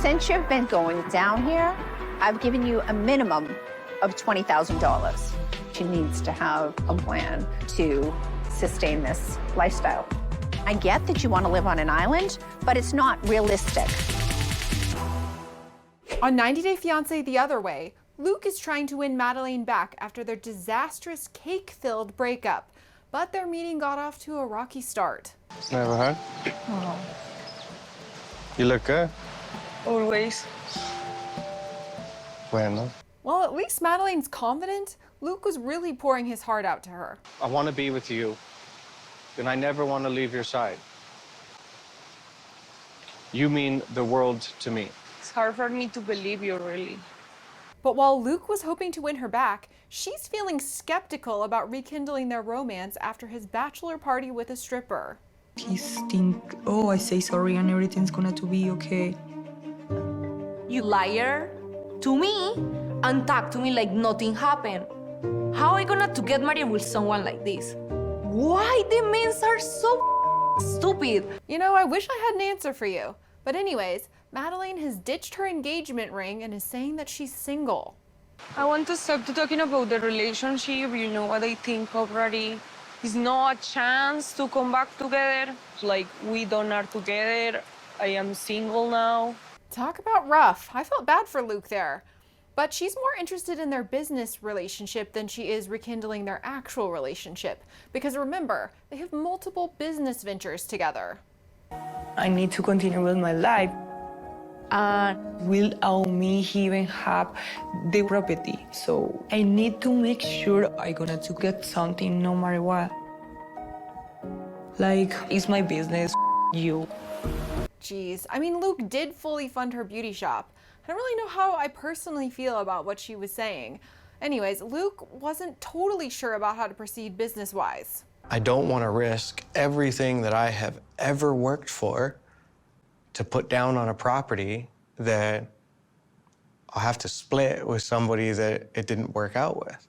Since you've been going down here, I've given you a minimum of $20,000. She needs to have a plan to sustain this lifestyle. I get that you want to live on an island, but it's not realistic. On 90 Day Fiancé the other way, Luke is trying to win Madeleine back after their disastrous cake-filled breakup. But their meeting got off to a rocky start. It's never hard. Oh. You look good. Always. Bueno. Well, at least Madeleine's confident. Luke was really pouring his heart out to her. I want to be with you, and I never want to leave your side. You mean the world to me. It's hard for me to believe you, really. But while Luke was hoping to win her back, she's feeling skeptical about rekindling their romance after his bachelor party with a stripper. He's think, oh, I say sorry and everything's gonna to be okay. You liar to me and talk to me like nothing happened. How am I gonna to get married with someone like this? Why the men are so stupid? You know, I wish I had an answer for you. But anyways, Madeleine has ditched her engagement ring and is saying that she's single. I want to stop talking about the relationship. You know what I think already. It's not a chance to come back together. Like, we don't are together. I am single now. Talk about rough. I felt bad for Luke there. But she's more interested in their business relationship than she is rekindling their actual relationship. Because remember, they have multiple business ventures together. I need to continue with my life. Will allow me even have the property. So I need to make sure I'm gonna to get something no matter what. Like, it's my business, you. Jeez, I mean, Luke did fully fund her beauty shop. I don't really know how I personally feel about what she was saying. Anyways, Luke wasn't totally sure about how to proceed business-wise. I don't want to risk everything that I have ever worked for to put down on a property that I'll have to split with somebody that it didn't work out with.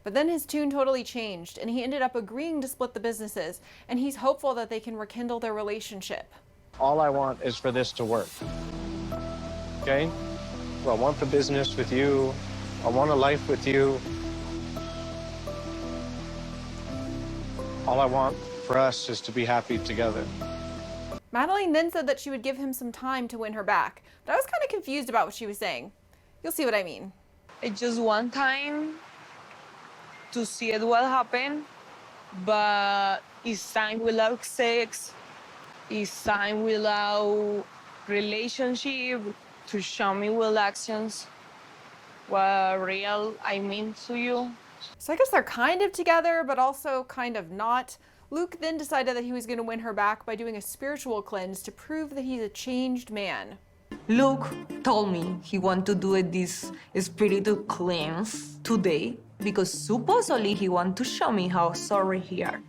But then his tune totally changed, and he ended up agreeing to split the businesses, and he's hopeful that they can rekindle their relationship. All I want is for this to work, okay? So I want the business with you. I want a life with you. All I want for us is to be happy together. Madeleine then said that she would give him some time to win her back, but I was kind of confused about what she was saying. You'll see what I mean. It's just one time to see it will happen, but it's time without sex, it's time without relationship, to show me with actions what real I mean to you. So I guess they're kind of together, but also kind of not. Luke then decided that he was going to win her back by doing a spiritual cleanse to prove that he's a changed man. Luke told me he wanted to do this spiritual cleanse today because supposedly he wanted to show me how sorry he are.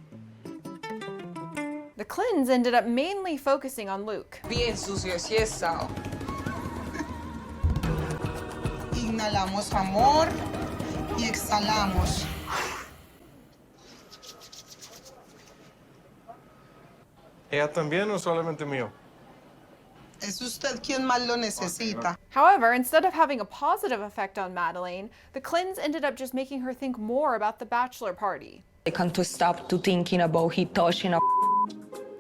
The cleanse ended up mainly focusing on Luke. Bien sucio, sí está. Inhalamos amor y exhalamos. ¿Ella también o solamente mío? Es usted quien más lo necesita. However, instead of having a positive effect on Madeleine, the cleanse ended up just making her think more about the bachelor party. I can't stop to thinking about he touching a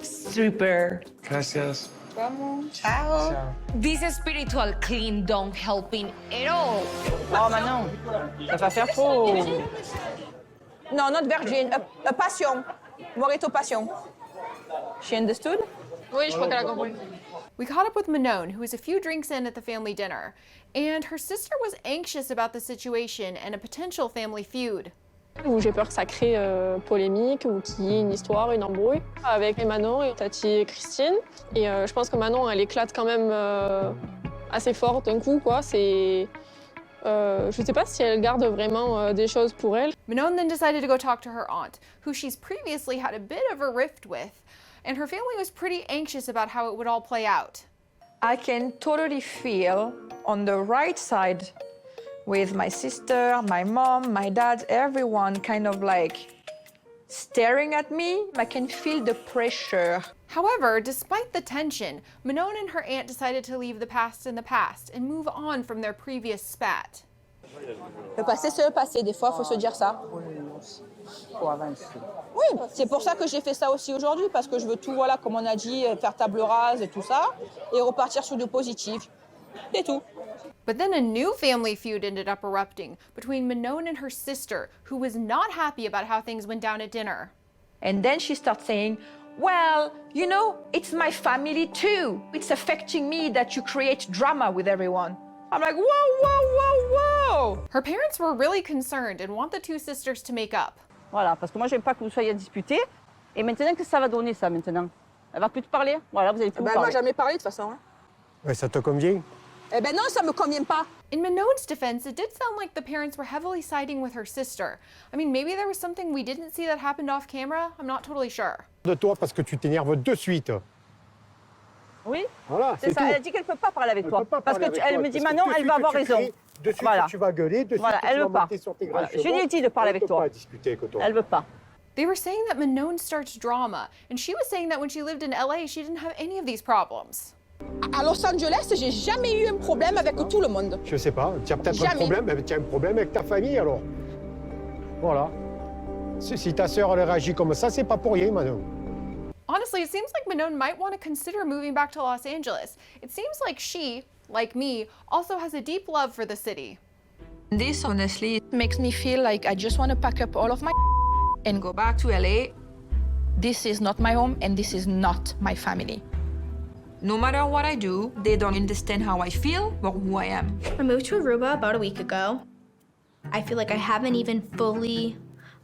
stripper. Gracias. Vamos. Ciao. This spiritual clean don't helping at all. Oh, Manon, ça va faire faux. Non, not virgin, a passion. Morito passion. She understood? Oui, je crois qu'elle a compris. We caught up with Manon, who was a few drinks in at the family dinner, and her sister was anxious about the situation and a potential family feud. Où j'ai peur que ça crée polémique ou qu'il y ait une histoire, une embrouille avec Manon et Tati et Christine. Et je pense que Manon, elle éclate quand même assez fort d'un coup, quoi. Je sais pas si elle garde vraiment des choses pour elle. Manon then decided to go talk to her aunt, who she's previously had a bit of a rift with, and her family was pretty anxious about how it would all play out. I can totally feel on the right side with my sister, my mom, my dad, everyone kind of like staring at me. I can feel the pressure. However, despite the tension, Manon and her aunt decided to leave the past in the past and move on from their previous spat. Le passé, c'est le passé. Des fois, il faut se dire ça. Oui, c'est pour ça que j'ai fait ça aussi aujourd'hui, parce que je veux tout, voilà, comme on a dit, faire table rase et tout ça, et repartir sur du positif. C'est tout. But then a new family feud ended up erupting between Manon and her sister, who was not happy about how things went down at dinner. And then she starts saying, well, you know, it's my family too. It's affecting me that you create drama with everyone. I'm like, whoa, whoa, whoa, whoa! Her parents were really concerned and want the two sisters to make up. Voilà, parce que moi, j'aime pas que vous soyez disputés. Et maintenant, qu'est-ce que ça va donner, ça, maintenant? Elle va plus te parler? Voilà, vous allez plus vous Elle m'a parler. jamais parlé, de toute façon. Hein. Ouais, ça te convient? Eh ben non, ça me convient pas. In Manon's defense, it did sound like the parents were heavily siding with her sister. I mean, maybe there was something we didn't see that happened off camera. I'm not totally sure. De toi parce que tu t'énerves de suite. Oui, Voilà, c'est ça. tout. Elle dit qu'elle peut pas parler avec Elle toi. peut pas Parce parler que avec elle toi, me dit, parce que Manon, de elle suite va avoir tu raison. cries, de suite Voilà. tu vas gueuler, de Voilà, suite elle tu vas veut pas. monter sur tes Voilà. grands Je lui ai dit de parler avec Elle toi. peut pas discuter avec toi. Elle veut pas. They were saying that Manon starts drama, and she was saying that when she lived in LA, she didn't have any of these problems. À Los Angeles, j'ai jamais eu un problème avec tout le monde. Je sais pas, tu as peut-être un Jamais. problème, tu as un problème avec ta famille alors. Voilà. Si ta sœur elle réagit comme ça, c'est pas pour rien, Manon. Honestly, it seems like Manon might want to consider moving back to Los Angeles. It seems like she, like me, also has a deep love for the city. This honestly makes me feel like I just want to pack up all of my and go back to LA. This is not my home and this is not my family. No matter what I do, they don't understand how I feel or who I am. I moved to Aruba about a week ago. I feel like I haven't even fully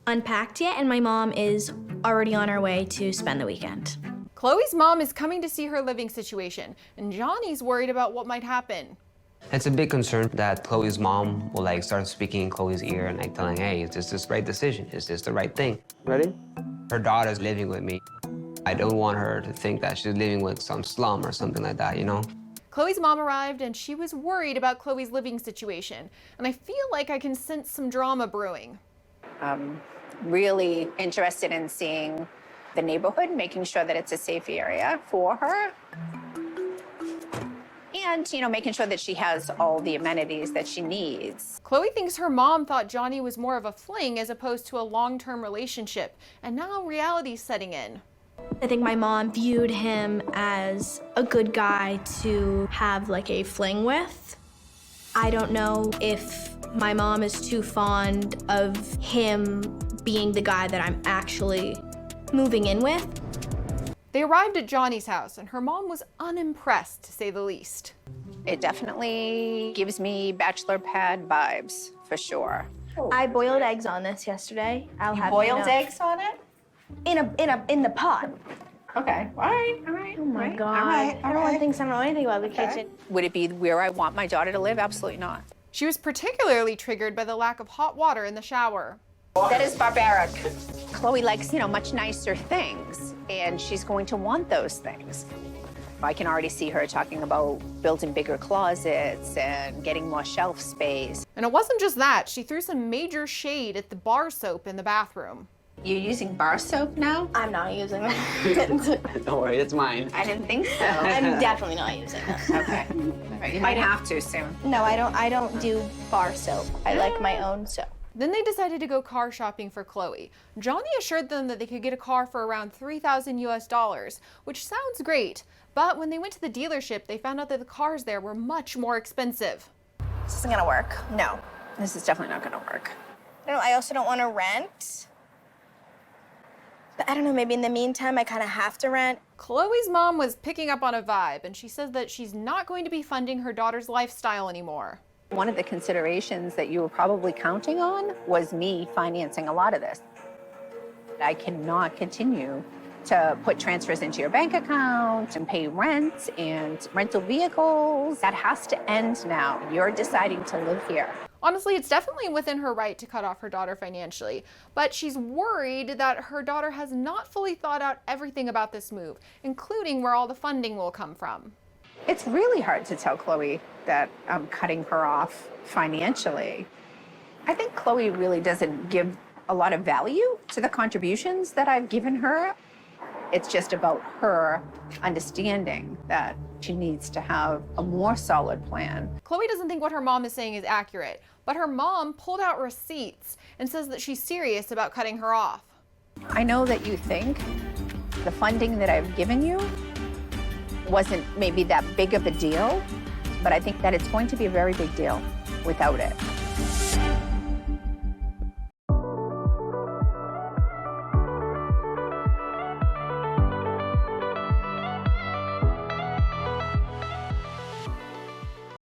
unpacked yet, and my mom is already on her way to spend the weekend. Chloe's mom is coming to see her living situation, and Johnny's worried about what might happen. It's a big concern that Chloe's mom will start speaking in Chloe's ear and telling, hey, is this the right decision? Is this the right thing? Ready? Her daughter's living with me. I don't want her to think that she's living with some slum or something like that, you know? Chloe's mom arrived, and she was worried about Chloe's living situation, and I feel like I can sense some drama brewing. Really interested in seeing the neighborhood, making sure that it's a safe area for her. And, making sure that she has all the amenities that she needs. Chloe thinks her mom thought Johnny was more of a fling as opposed to a long-term relationship, and now reality's setting in. I think my mom viewed him as a good guy to have like a fling with. I don't know if my mom is too fond of him being the guy that I'm actually moving in with. They arrived at Johnny's house, and her mom was unimpressed, to say the least. It definitely gives me bachelor pad vibes, for sure. I boiled eggs on this yesterday. I'll have you Boiled know. eggs on it? In the pot. Okay, all right. Oh my God. All right. Everyone thinks I don't know anything about the kitchen. Would it be where I want my daughter to live? Absolutely not. She was particularly triggered by the lack of hot water in the shower. That is barbaric. Chloe likes, much nicer things, and she's going to want those things. I can already see her talking about building bigger closets and getting more shelf space. And it wasn't just that, she threw some major shade at the bar soap in the bathroom. You're using bar soap now? I'm not using it. Don't worry, it's mine. I didn't think so. I'm definitely not using it. Okay. All right, you might have to soon. No, I don't do bar soap. I like my own soap. Then they decided to go car shopping for Chloe. Johnny assured them that they could get a car for around $3,000 US, which sounds great. But when they went to the dealership, they found out that the cars there were much more expensive. This isn't gonna work. No, this is definitely not gonna work. No, I also don't want to rent. But I don't know, maybe in the meantime, I kind of have to rent. Chloe's mom was picking up on a vibe, and she says that she's not going to be funding her daughter's lifestyle anymore. One of the considerations that you were probably counting on was me financing a lot of this. I cannot continue to put transfers into your bank account and pay rent and rental vehicles. That has to end now. You're deciding to live here. Honestly, it's definitely within her right to cut off her daughter financially, but she's worried that her daughter has not fully thought out everything about this move, including where all the funding will come from. It's really hard to tell Chloe that I'm cutting her off financially. I think Chloe really doesn't give a lot of value to the contributions that I've given her. It's just about her understanding that she needs to have a more solid plan. Chloe doesn't think what her mom is saying is accurate, but her mom pulled out receipts and says that she's serious about cutting her off. I know that you think the funding that I've given you wasn't maybe that big of a deal, but I think that it's going to be a very big deal without it.